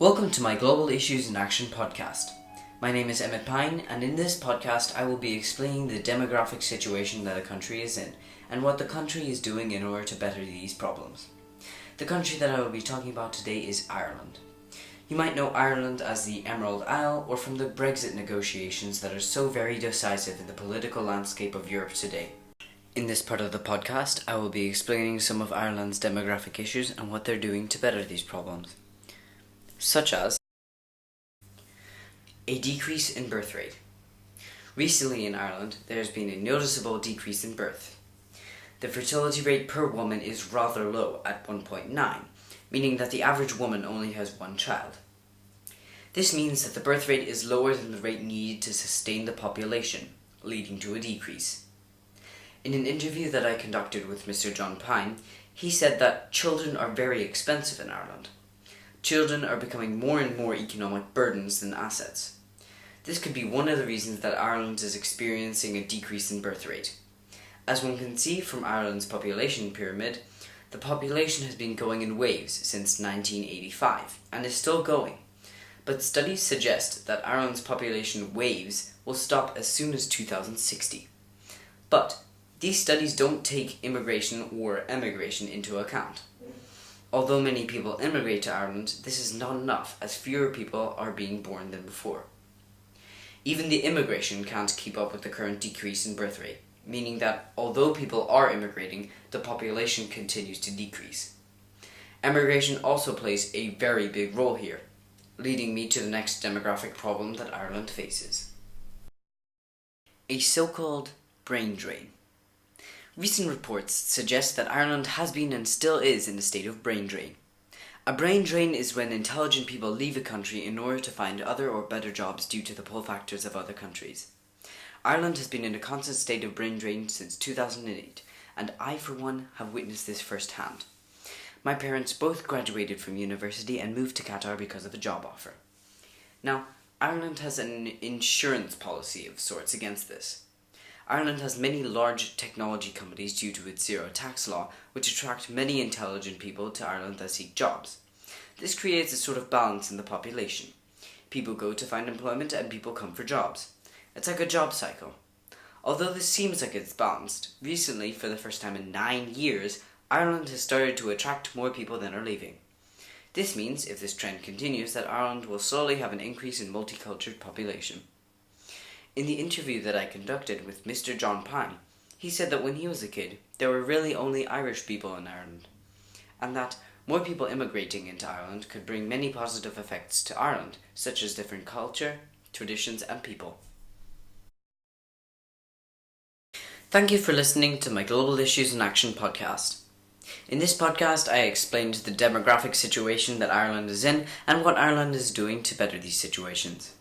Welcome to my Global Issues in Action podcast. My name is Emmett Pine, and in this podcast I will be explaining the demographic situation that a country is in and what the country is doing in order to better these problems. The country that I will be talking about today is Ireland. You might know Ireland as the Emerald Isle or from the Brexit negotiations that are so very decisive in the political landscape of Europe today. In this part of the podcast, I will be explaining some of Ireland's demographic issues and what they're doing to better these problems, such as a decrease in birth rate. Recently in Ireland, there has been a noticeable decrease in birth. The fertility rate per woman is rather low at 1.9, meaning that the average woman only has one child. This means that the birth rate is lower than the rate needed to sustain the population, leading to a decrease. In an interview that I conducted with Mr. John Pine, he said that children are very expensive in Ireland. Children are becoming more and more economic burdens than assets. This could be one of the reasons that Ireland is experiencing a decrease in birth rate. As one can see from Ireland's population pyramid, the population has been going in waves since 1985 and is still going. But studies suggest that Ireland's population waves will stop as soon as 2060. But these studies don't take immigration or emigration into account. Although many people immigrate to Ireland, this is not enough, as fewer people are being born than before. Even the immigration can't keep up with the current decrease in birth rate, meaning that although people are immigrating, the population continues to decrease. Emigration also plays a very big role here, leading me to the next demographic problem that Ireland faces: a so-called brain drain. Recent reports suggest that Ireland has been and still is in a state of brain drain. A brain drain is when intelligent people leave a country in order to find other or better jobs due to the pull factors of other countries. Ireland has been in a constant state of brain drain since 2008, and I, for one, have witnessed this firsthand. My parents both graduated from university and moved to Qatar because of a job offer. Now, Ireland has an insurance policy of sorts against this. Ireland has many large technology companies due to its zero tax law, which attract many intelligent people to Ireland that seek jobs. This creates a sort of balance in the population. People go to find employment and people come for jobs. It's like a job cycle. Although this seems like it's balanced, recently, for the first time in 9 years, Ireland has started to attract more people than are leaving. This means, if this trend continues, that Ireland will slowly have an increase in multicultural population. In the interview that I conducted with Mr. John Pine, he said that when he was a kid, there were really only Irish people in Ireland, and that more people immigrating into Ireland could bring many positive effects to Ireland, such as different culture, traditions, and people. Thank you for listening to my Global Issues in Action podcast. In this podcast, I explained the demographic situation that Ireland is in and what Ireland is doing to better these situations.